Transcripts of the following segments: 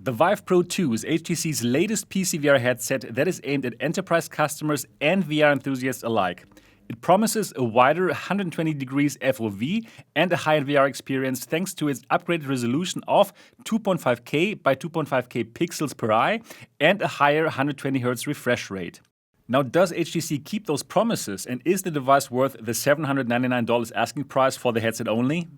The Vive Pro 2 is HTC's latest PC VR headset that is aimed at enterprise customers and VR enthusiasts alike. It promises a wider 120 degrees FOV and a high-end VR experience thanks to its upgraded resolution of 2.5K by 2.5K pixels per eye and a higher 120Hz refresh rate. Now, does HTC keep those promises, and is the device worth the $799 asking price for the headset only?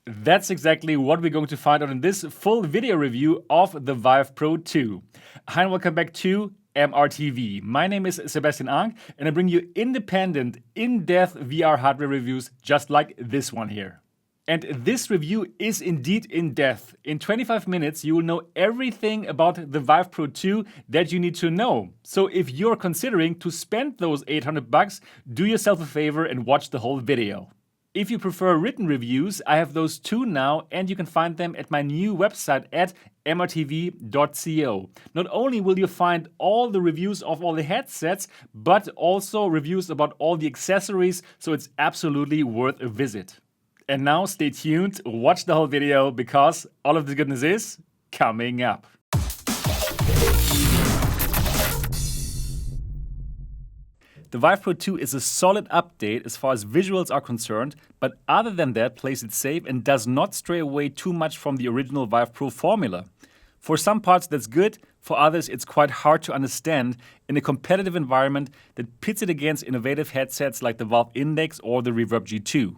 That's exactly what we're going to find out in this full video review of the Vive Pro 2. Hi and welcome back to MRTV. My name is Sebastian Ank and I bring you independent, in-depth VR hardware reviews just like this one here. And this review is indeed in-depth. In 25 minutes you will know everything about the Vive Pro 2 that you need to know. So if you're considering to spend those $800, do yourself a favor and watch the whole video. If you prefer written reviews, I have those too now, and you can find them at my new website at mrtv.co. Not only will you find all the reviews of all the headsets, but also reviews about all the accessories, so it's absolutely worth a visit. And now stay tuned, watch the whole video, because all of the goodness is coming up. The Vive Pro 2 is a solid update as far as visuals are concerned, but other than that plays it safe and does not stray away too much from the original Vive Pro formula. For some parts that's good, for others it's quite hard to understand in a competitive environment that pits it against innovative headsets like the Valve Index or the Reverb G2.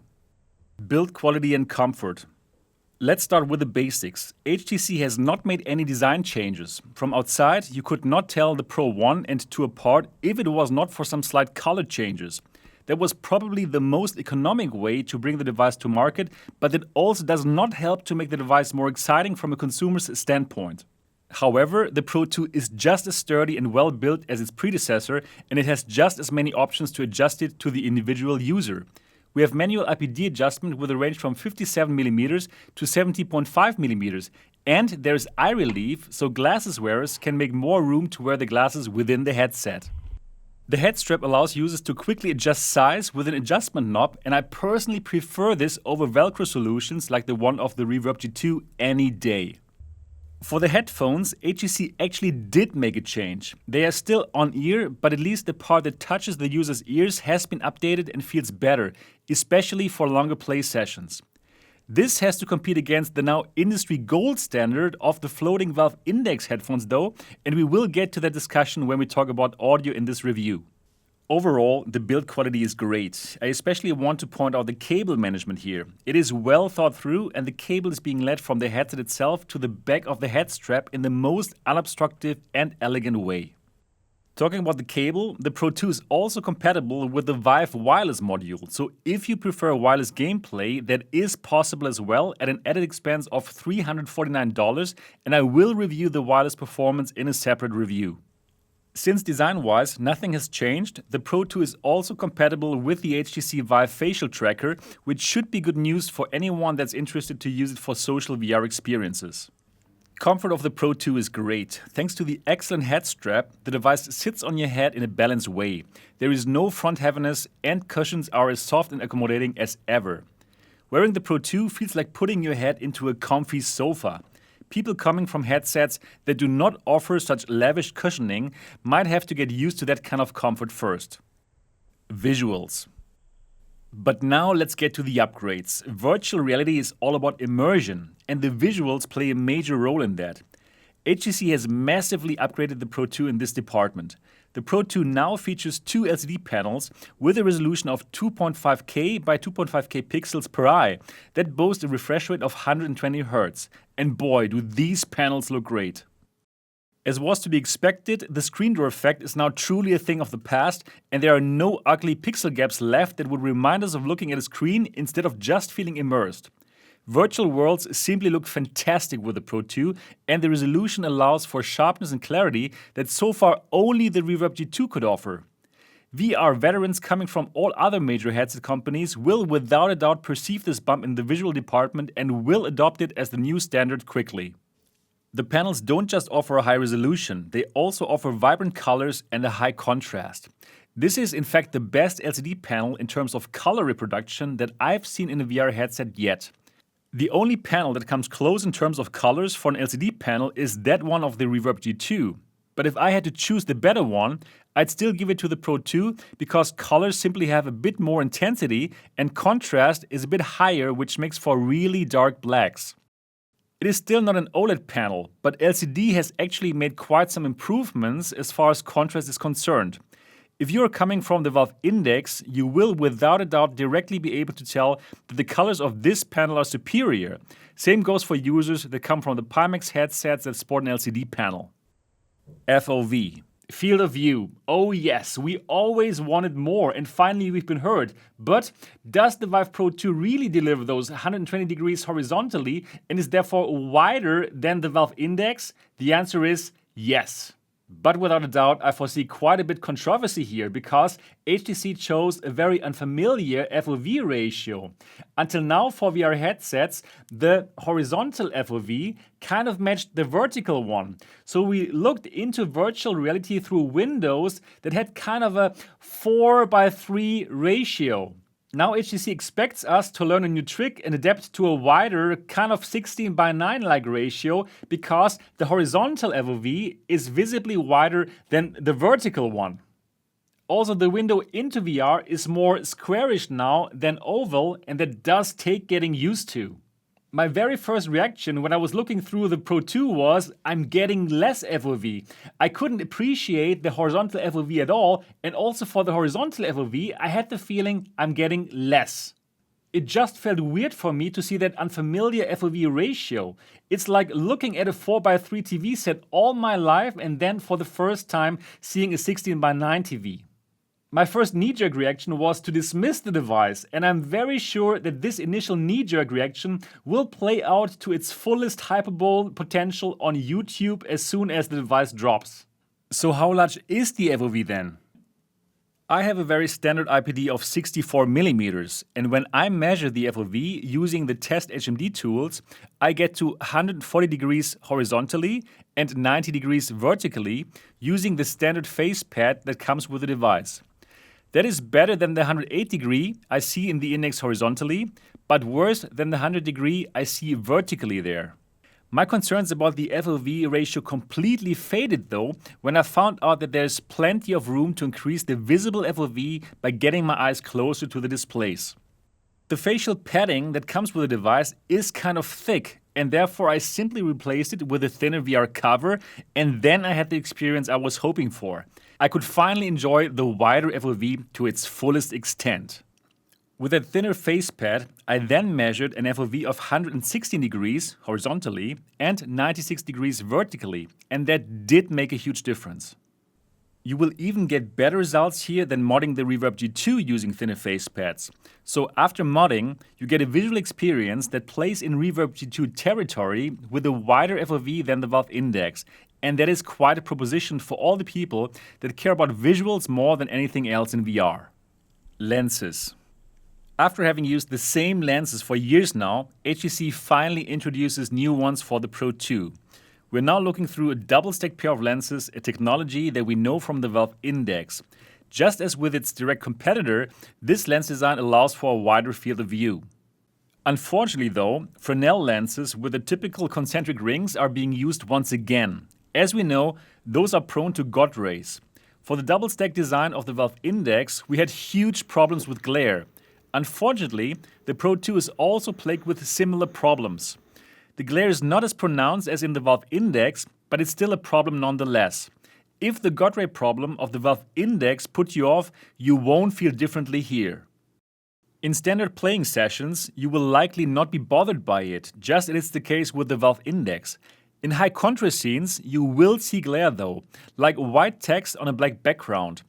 Build quality and comfort. Let's start with the basics. HTC has not made any design changes. From outside, you could not tell the Pro 1 and 2 apart if it was not for some slight color changes. That was probably the most economic way to bring the device to market, but it also does not help to make the device more exciting from a consumer's standpoint. However, the Pro 2 is just as sturdy and well built as its predecessor, and it has just as many options to adjust it to the individual user. We have manual IPD adjustment with a range from 57mm to 70.5mm, and there is eye relief, so glasses wearers can make more room to wear the glasses within the headset. The head strap allows users to quickly adjust size with an adjustment knob, and I personally prefer this over Velcro solutions like the one of the Reverb G2 any day. For the headphones, HTC actually did make a change. They are still on-ear, but at least the part that touches the user's ears has been updated and feels better, especially for longer play sessions. This has to compete against the now industry gold standard of the floating Valve Index headphones though, and we will get to that discussion when we talk about audio in this review. Overall, the build quality is great. I especially want to point out the cable management here. It is well thought through, and the cable is being led from the headset itself to the back of the head strap in the most unobstructive and elegant way. Talking about the cable, the Pro 2 is also compatible with the Vive wireless module, so if you prefer wireless gameplay, that is possible as well at an added expense of $349, and I will review the wireless performance in a separate review. Since design-wise nothing has changed, the Pro 2 is also compatible with the HTC VIVE facial tracker, which should be good news for anyone that's interested to use it for social VR experiences. Comfort of the Pro 2 is great. Thanks to the excellent head strap, the device sits on your head in a balanced way. There is no front heaviness and cushions are as soft and accommodating as ever. Wearing the Pro 2 feels like putting your head into a comfy sofa. People coming from headsets that do not offer such lavish cushioning might have to get used to that kind of comfort first. Visuals. But now let's get to the upgrades. Virtual reality is all about immersion, and the visuals play a major role in that. HTC has massively upgraded the Pro 2 in this department. The Pro 2 now features two LCD panels with a resolution of 2.5K by 2.5K pixels per eye that boast a refresh rate of 120Hz. And boy, do these panels look great. As was to be expected, the screen door effect is now truly a thing of the past, and there are no ugly pixel gaps left that would remind us of looking at a screen instead of just feeling immersed. Virtual worlds simply look fantastic with the Pro 2, and the resolution allows for sharpness and clarity that so far only the Reverb G2 could offer. VR veterans coming from all other major headset companies will without a doubt perceive this bump in the visual department and will adopt it as the new standard quickly. The panels don't just offer a high resolution, they also offer vibrant colors and a high contrast. This is in fact the best LCD panel in terms of color reproduction that I've seen in a VR headset yet. The only panel that comes close in terms of colors for an LCD panel is that one of the Reverb G2. But if I had to choose the better one, I'd still give it to the Pro 2 because colors simply have a bit more intensity and contrast is a bit higher, which makes for really dark blacks. It is still not an OLED panel, but LCD has actually made quite some improvements as far as contrast is concerned. If you are coming from the Valve Index, you will without a doubt directly be able to tell that the colors of this panel are superior. Same goes for users that come from the Pimax headsets that sport an LCD panel. FOV. Field of view. Oh yes, we always wanted more and finally we've been heard. But does the Vive Pro 2 really deliver those 120 degrees horizontally and is therefore wider than the Valve Index? The answer is yes. But without a doubt, I foresee quite a bit controversy here because HTC chose a very unfamiliar FOV ratio. Until now for VR headsets, the horizontal FOV kind of matched the vertical one. So we looked into virtual reality through windows that had kind of a 4:3 ratio. Now HTC expects us to learn a new trick and adapt to a wider kind of 16:9 like ratio because the horizontal FOV is visibly wider than the vertical one. Also, the window into VR is more squarish now than oval, and that does take getting used to. My very first reaction when I was looking through the Pro 2 was, I'm getting less FOV. I couldn't appreciate the horizontal FOV at all, and also for the horizontal FOV, I had the feeling I'm getting less. It just felt weird for me to see that unfamiliar FOV ratio. It's like looking at a 4:3 TV set all my life and then for the first time seeing a 16:9 TV. My first knee-jerk reaction was to dismiss the device, and I'm very sure that this initial knee-jerk reaction will play out to its fullest hyperbole potential on YouTube as soon as the device drops. So how large is the FOV then? I have a very standard IPD of 64mm, and when I measure the FOV using the test HMD tools, I get to 140 degrees horizontally and 90 degrees vertically using the standard face pad that comes with the device. That is better than the 108 degree I see in the index horizontally, but worse than the 100 degree I see vertically there. My concerns about the FOV ratio completely faded though when I found out that there's plenty of room to increase the visible FOV by getting my eyes closer to the displays. The facial padding that comes with the device is kind of thick, and therefore I simply replaced it with a thinner VR cover, and then I had the experience I was hoping for. I could finally enjoy the wider FOV to its fullest extent. With that thinner face pad, I then measured an FOV of 116 degrees horizontally and 96 degrees vertically, and that did make a huge difference. You will even get better results here than modding the Reverb G2 using thinner face pads. So after modding, you get a visual experience that plays in Reverb G2 territory with a wider FOV than the Valve Index. And that is quite a proposition for all the people that care about visuals more than anything else in VR. Lenses. After having used the same lenses for years now, HTC finally introduces new ones for the Pro 2. We're now looking through a double-stacked pair of lenses, a technology that we know from the Valve Index. Just as with its direct competitor, this lens design allows for a wider field of view. Unfortunately though, Fresnel lenses with the typical concentric rings are being used once again. As we know, those are prone to Godrays. For the double-stack design of the Valve Index, we had huge problems with glare. Unfortunately, the Pro 2 is also plagued with similar problems. The glare is not as pronounced as in the Valve Index, but it's still a problem nonetheless. If the Godray problem of the Valve Index put you off, you won't feel differently here. In standard playing sessions, you will likely not be bothered by it, just as it's the case with the Valve Index. In high contrast scenes, you will see glare though, like white text on a black background.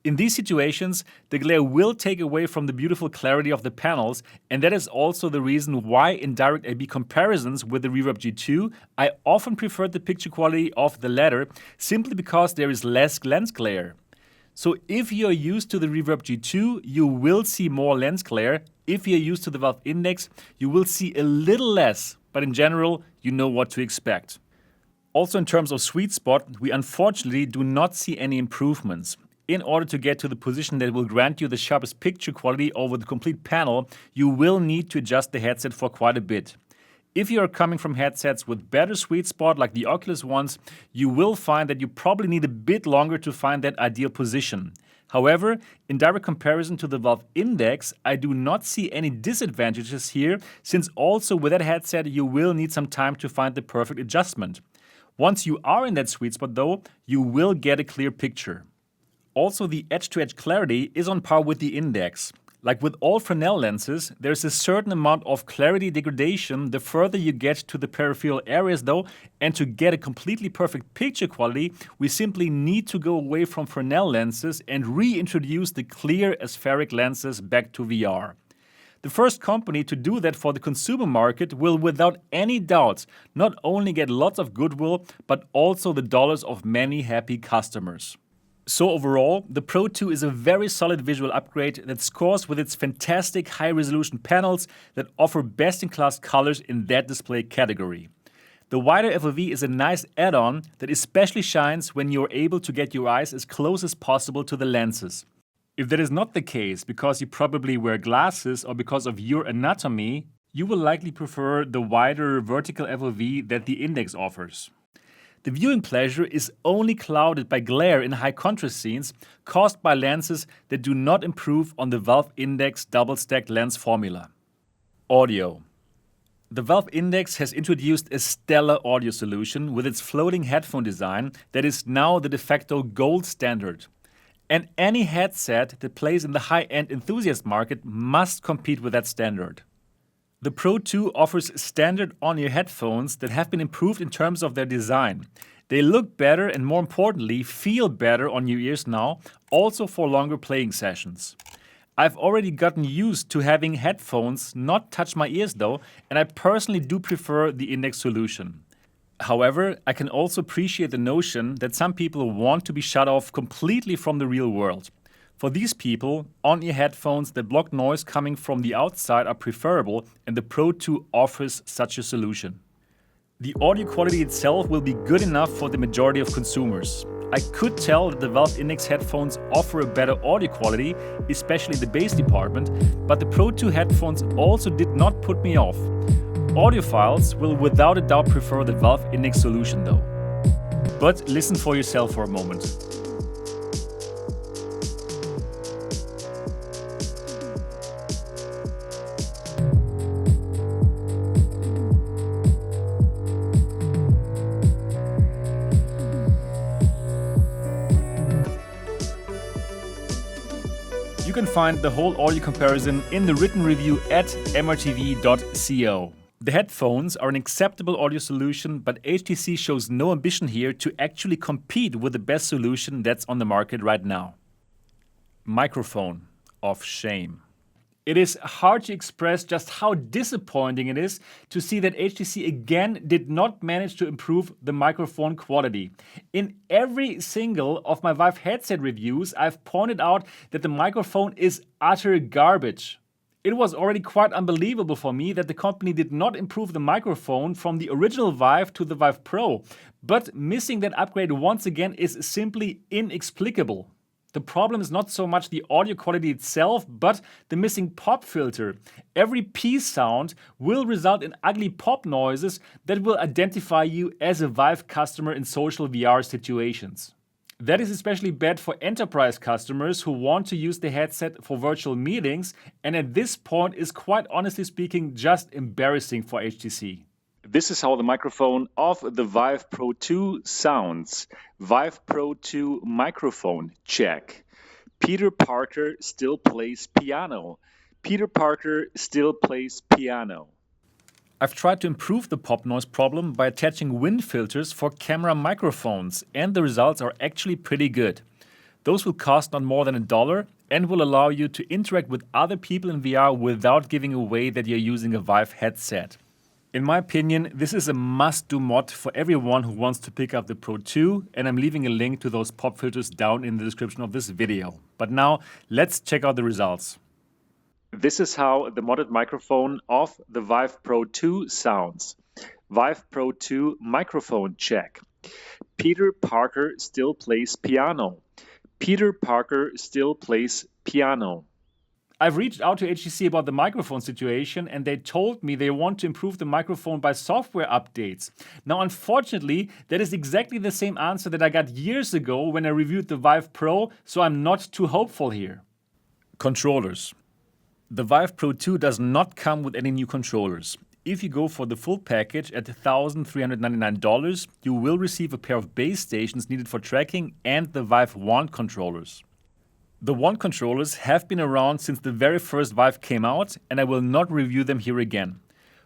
In these situations, the glare will take away from the beautiful clarity of the panels, and that is also the reason why in direct A/B comparisons with the Reverb G2, I often preferred the picture quality of the latter, simply because there is less lens glare. So if you're used to the Reverb G2, you will see more lens glare. If you're used to the Valve Index, you will see a little less, but in general, you know what to expect. Also in terms of Sweetspot, we unfortunately do not see any improvements. In order to get to the position that will grant you the sharpest picture quality over the complete panel, you will need to adjust the headset for quite a bit. If you are coming from headsets with better sweet spot like the Oculus ones, you will find that you probably need a bit longer to find that ideal position. However, in direct comparison to the Valve Index, I do not see any disadvantages here, since also with that headset you will need some time to find the perfect adjustment. Once you are in that sweet spot though, you will get a clear picture. Also, the edge-to-edge clarity is on par with the Index. Like with all Fresnel lenses, there's a certain amount of clarity degradation the further you get to the peripheral areas though, and to get a completely perfect picture quality, we simply need to go away from Fresnel lenses and reintroduce the clear aspheric lenses back to VR. The first company to do that for the consumer market will without any doubts not only get lots of goodwill, but also the dollars of many happy customers. So overall, the Pro 2 is a very solid visual upgrade that scores with its fantastic high-resolution panels that offer best-in-class colors in that display category. The wider FOV is a nice add-on that especially shines when you're able to get your eyes as close as possible to the lenses. If that is not the case because you probably wear glasses or because of your anatomy, you will likely prefer the wider vertical FOV that the Index offers. The viewing pleasure is only clouded by glare in high contrast scenes caused by lenses that do not improve on the Valve Index double-stacked lens formula. Audio. The Valve Index has introduced a stellar audio solution with its floating headphone design that is now the de facto gold standard. And any headset that plays in the high-end enthusiast market must compete with that standard. The Pro 2 offers standard on-ear headphones that have been improved in terms of their design. They look better and, more importantly, feel better on your ears now, also for longer playing sessions. I've already gotten used to having headphones not touch my ears though, and I personally do prefer the Index solution. However, I can also appreciate the notion that some people want to be shut off completely from the real world. For these people, on-ear headphones that block noise coming from the outside are preferable, and the Pro 2 offers such a solution. The audio quality itself will be good enough for the majority of consumers. I could tell that the Valve Index headphones offer a better audio quality, especially the bass department, but the Pro 2 headphones also did not put me off. Audiophiles will without a doubt prefer the Valve Index solution though. But listen for yourself for a moment. You can find the whole audio comparison in the written review at mrtv.co. The headphones are an acceptable audio solution, but HTC shows no ambition here to actually compete with the best solution that's on the market right now. Microphone of shame. It is hard to express just how disappointing it is to see that HTC again did not manage to improve the microphone quality. In every single of my Vive headset reviews, I've pointed out that the microphone is utter garbage. It was already quite unbelievable for me that the company did not improve the microphone from the original Vive to the Vive Pro, but missing that upgrade once again is simply inexplicable. The problem is not so much the audio quality itself, but the missing pop filter. Every P sound will result in ugly pop noises that will identify you as a Vive customer in social VR situations. That is especially bad for enterprise customers who want to use the headset for virtual meetings, and at this point is quite honestly speaking just embarrassing for HTC. This is how the microphone of the Vive Pro 2 sounds. Vive Pro 2 microphone check. Peter Parker still plays piano. Peter Parker still plays piano. I've tried to improve the pop noise problem by attaching wind filters for camera microphones, and the results are actually pretty good. Those will cost not more than $1 and will allow you to interact with other people in VR without giving away that you're using a Vive headset. In my opinion, this is a must-do mod for everyone who wants to pick up the Pro 2, and I'm leaving a link to those pop filters down in the description of this video. But now, let's check out the results. This is how the modded microphone of the Vive Pro 2 sounds. Vive Pro 2 microphone check. Peter Parker still plays piano. Peter Parker still plays piano. I've reached out to HTC about the microphone situation and they told me they want to improve the microphone by software updates. Now, unfortunately, that is exactly the same answer that I got years ago when I reviewed the Vive Pro, so I'm not too hopeful here. Controllers. The Vive Pro 2 does not come with any new controllers. If you go for the full package at $1,399, you will receive a pair of base stations needed for tracking and the Vive Wand controllers. The Wand controllers have been around since the very first Vive came out, and I will not review them here again.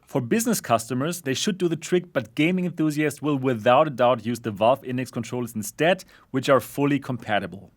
For business customers, they should do the trick, but gaming enthusiasts will without a doubt use the Valve Index controllers instead, which are fully compatible.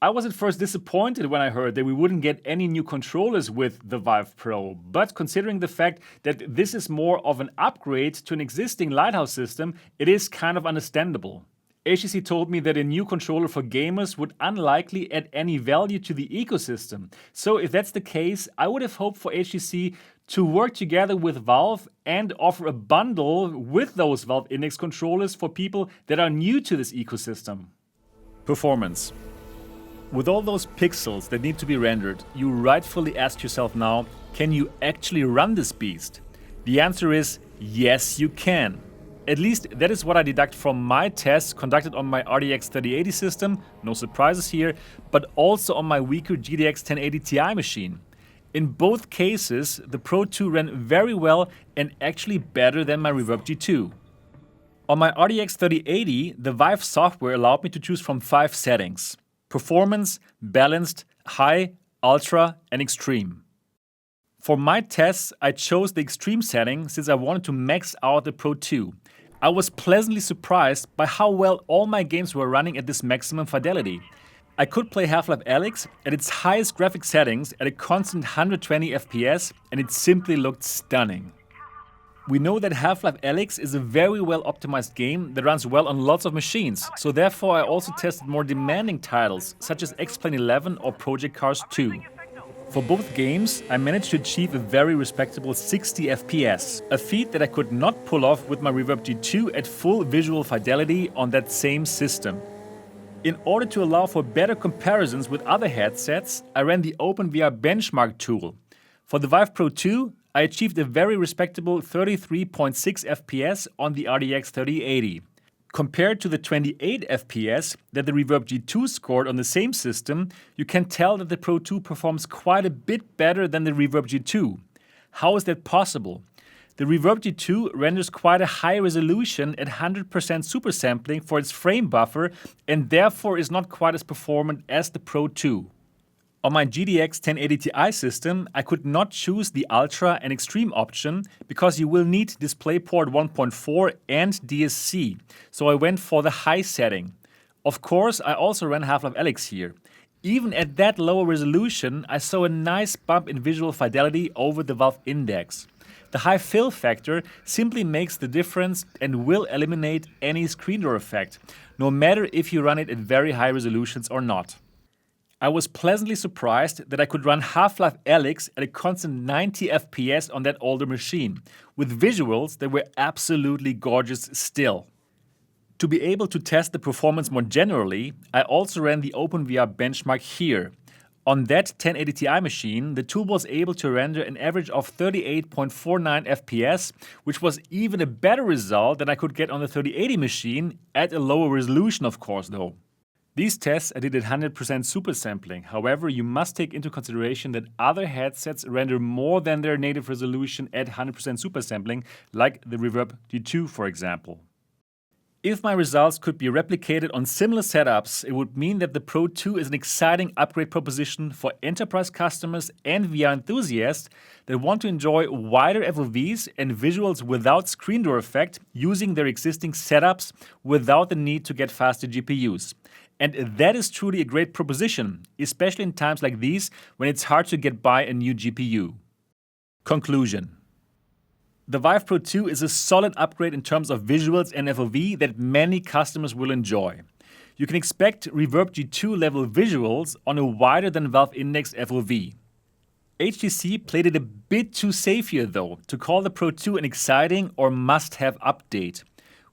I was at first disappointed when I heard that we wouldn't get any new controllers with the Vive Pro, but considering the fact that this is more of an upgrade to an existing Lighthouse system, it is kind of understandable. HTC told me that a new controller for gamers would unlikely add any value to the ecosystem. So if that's the case, I would have hoped for HTC to work together with Valve and offer a bundle with those Valve Index controllers for people that are new to this ecosystem. Performance. With all those pixels that need to be rendered, you rightfully ask yourself now, can you actually run this beast? The answer is yes, you can. At least that is what I deduct from my tests conducted on my RTX 3080 system, no surprises here, but also on my weaker GTX 1080 Ti machine. In both cases, the Pro 2 ran very well and actually better than my Reverb G2. On my RTX 3080, the Vive software allowed me to choose from 5 settings: Performance, Balanced, High, Ultra, and Extreme. For my tests, I chose the Extreme setting since I wanted to max out the Pro 2. I was pleasantly surprised by how well all my games were running at this maximum fidelity. I could play Half-Life Alyx at its highest graphic settings at a constant 120 FPS, and it simply looked stunning. We know that Half-Life Alyx is a very well optimized game that runs well on lots of machines, so therefore I also tested more demanding titles such as X-Plane 11 or Project Cars 2. For both games, I managed to achieve a very respectable 60 FPS, a feat that I could not pull off with my Reverb G2 at full visual fidelity on that same system. In order to allow for better comparisons with other headsets, I ran the OpenVR benchmark tool. For the Vive Pro 2, I achieved a very respectable 33.6 FPS on the RTX 3080. Compared to the 28 FPS that the Reverb G2 scored on the same system, you can tell that the Pro 2 performs quite a bit better than the Reverb G2. How is that possible? The Reverb G2 renders quite a high resolution at 100% super sampling for its frame buffer and therefore is not quite as performant as the Pro 2. On my GTX 1080 Ti system, I could not choose the Ultra and Extreme option because you will need DisplayPort 1.4 and DSC, so I went for the high setting. Of course, I also ran Half-Life Alyx here. Even at that lower resolution, I saw a nice bump in visual fidelity over the Valve Index. The high fill factor simply makes the difference and will eliminate any screen door effect, no matter if you run it at very high resolutions or not. I was pleasantly surprised that I could run Half-Life Alyx at a constant 90 FPS on that older machine, with visuals that were absolutely gorgeous still. To be able to test the performance more generally, I also ran the OpenVR benchmark here. On that 1080 Ti machine, the tool was able to render an average of 38.49 FPS, which was even a better result than I could get on the 3080 machine, at a lower resolution of course though. These tests I did at 100% super sampling. However, you must take into consideration that other headsets render more than their native resolution at 100% super sampling, like the Reverb G2 for example. If my results could be replicated on similar setups, it would mean that the Pro 2 is an exciting upgrade proposition for enterprise customers and VR enthusiasts that want to enjoy wider FOVs and visuals without screen door effect using their existing setups without the need to get faster GPUs. And that is truly a great proposition, especially in times like these when it's hard to get by a new GPU. Conclusion. The Vive Pro 2 is a solid upgrade in terms of visuals and FOV that many customers will enjoy. You can expect Reverb G2 level visuals on a wider than Valve Index FOV. HTC played it a bit too safe here though, to call the Pro 2 an exciting or must-have update.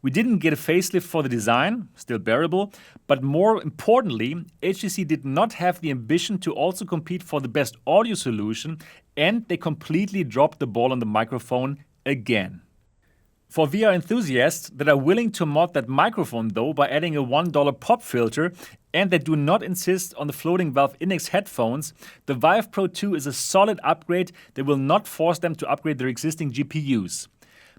We didn't get a facelift for the design, still bearable, but more importantly, HTC did not have the ambition to also compete for the best audio solution, and they completely dropped the ball on the microphone again. For VR enthusiasts that are willing to mod that microphone though by adding a $1 pop filter and that do not insist on the floating Valve Index headphones, the Vive Pro 2 is a solid upgrade that will not force them to upgrade their existing GPUs.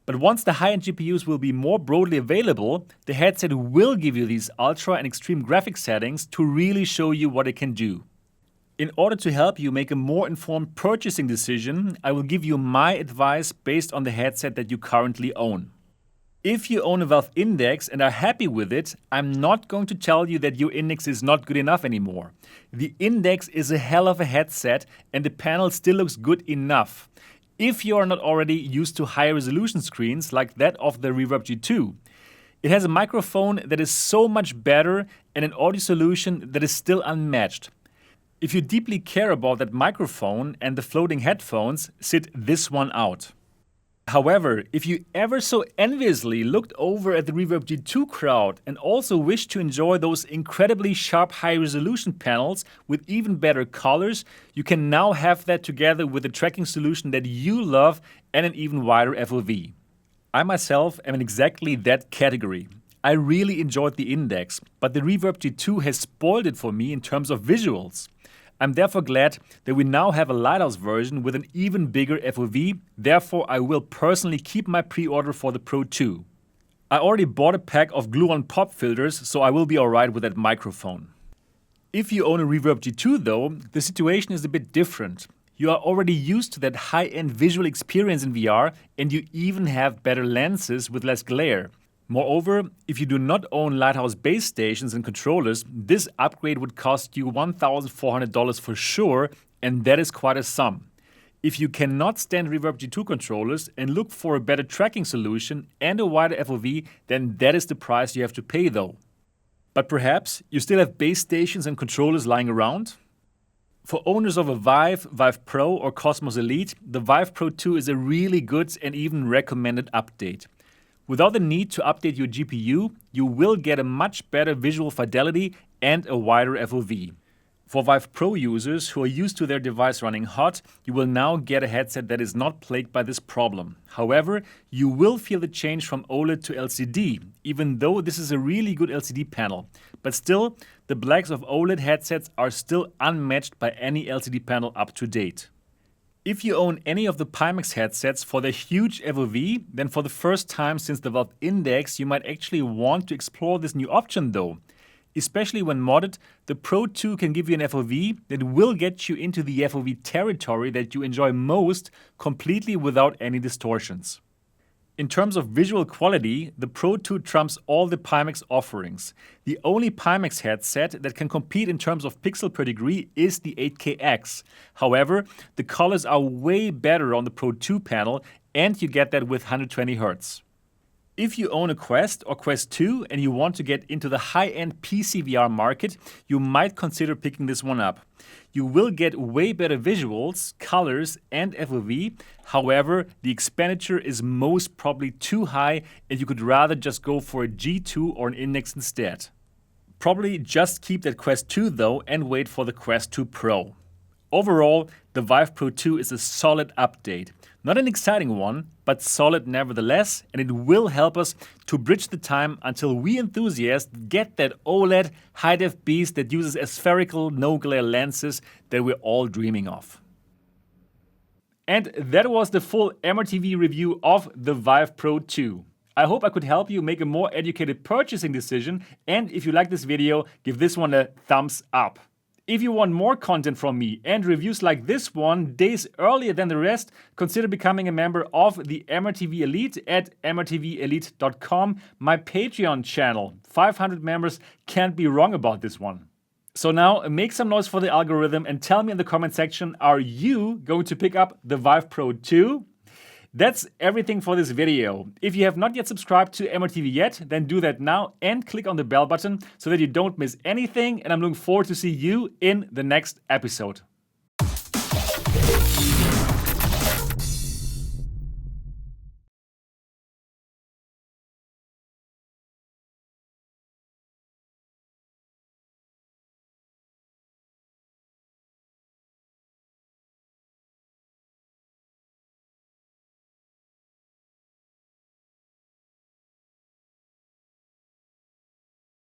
But once the high-end GPUs will be more broadly available, the headset will give you these ultra and extreme graphics settings to really show you what it can do. In order to help you make a more informed purchasing decision, I will give you my advice based on the headset that you currently own. If you own a Valve Index and are happy with it, I'm not going to tell you that your Index is not good enough anymore. The Index is a hell of a headset and the panel still looks good enough. If you are not already used to higher resolution screens like that of the Reverb G2. It has a microphone that is so much better and an audio solution that is still unmatched. If you deeply care about that microphone and the floating headphones, sit this one out. However, if you ever so enviously looked over at the Reverb G2 crowd and also wish to enjoy those incredibly sharp high-resolution panels with even better colors, you can now have that together with a tracking solution that you love and an even wider FOV. I myself am in exactly that category. I really enjoyed the Index, but the Reverb G2 has spoiled it for me in terms of visuals. I'm therefore glad that we now have a Lighthouse version with an even bigger FOV, therefore I will personally keep my pre-order for the Pro 2. I already bought a pack of glue-on pop filters, so I will be alright with that microphone. If you own a Reverb G2 though, the situation is a bit different. You are already used to that high-end visual experience in VR and you even have better lenses with less glare. Moreover, if you do not own Lighthouse base stations and controllers, this upgrade would cost you $1,400 for sure, and that is quite a sum. If you cannot stand Reverb G2 controllers and look for a better tracking solution and a wider FOV, then that is the price you have to pay though. But perhaps you still have base stations and controllers lying around? For owners of a Vive, Vive Pro or Cosmos Elite, the Vive Pro 2 is a really good and even recommended update. Without the need to update your GPU, you will get a much better visual fidelity and a wider FOV. For Vive Pro users who are used to their device running hot, you will now get a headset that is not plagued by this problem. However, you will feel the change from OLED to LCD, even though this is a really good LCD panel. But still, the blacks of OLED headsets are still unmatched by any LCD panel up to date. If you own any of the Pimax headsets for their huge FOV, then for the first time since the Valve Index, you might actually want to explore this new option though. Especially when modded, the Pro 2 can give you an FOV that will get you into the FOV territory that you enjoy most, completely without any distortions. In terms of visual quality, the Pro 2 trumps all the Pimax offerings. The only Pimax headset that can compete in terms of pixel per degree is the 8KX. However, the colors are way better on the Pro 2 panel and you get that with 120 Hz. If you own a Quest or Quest 2 and you want to get into the high-end PC VR market, you might consider picking this one up. You will get way better visuals, colors and FOV, however, the expenditure is most probably too high and you could rather just go for a G2 or an Index instead. Probably just keep that Quest 2 though and wait for the Quest 2 Pro. Overall, the Vive Pro 2 is a solid update. Not an exciting one, but solid nevertheless, and it will help us to bridge the time until we enthusiasts get that OLED high-def beast that uses aspherical no-glare lenses that we're all dreaming of. And that was the full MRTV review of the Vive Pro 2. I hope I could help you make a more educated purchasing decision, and if you like this video, give this one a thumbs up. If you want more content from me and reviews like this one days earlier than the rest, consider becoming a member of the MRTV Elite at mrtvelite.com, my Patreon channel. 500 members, can't be wrong about this one. So now make some noise for the algorithm and tell me in the comment section, are you going to pick up the Vive Pro 2? That's everything for this video. If you have not yet subscribed to MRTV yet, then do that now and click on the bell button so that you don't miss anything, and I'm looking forward to see you in the next episode.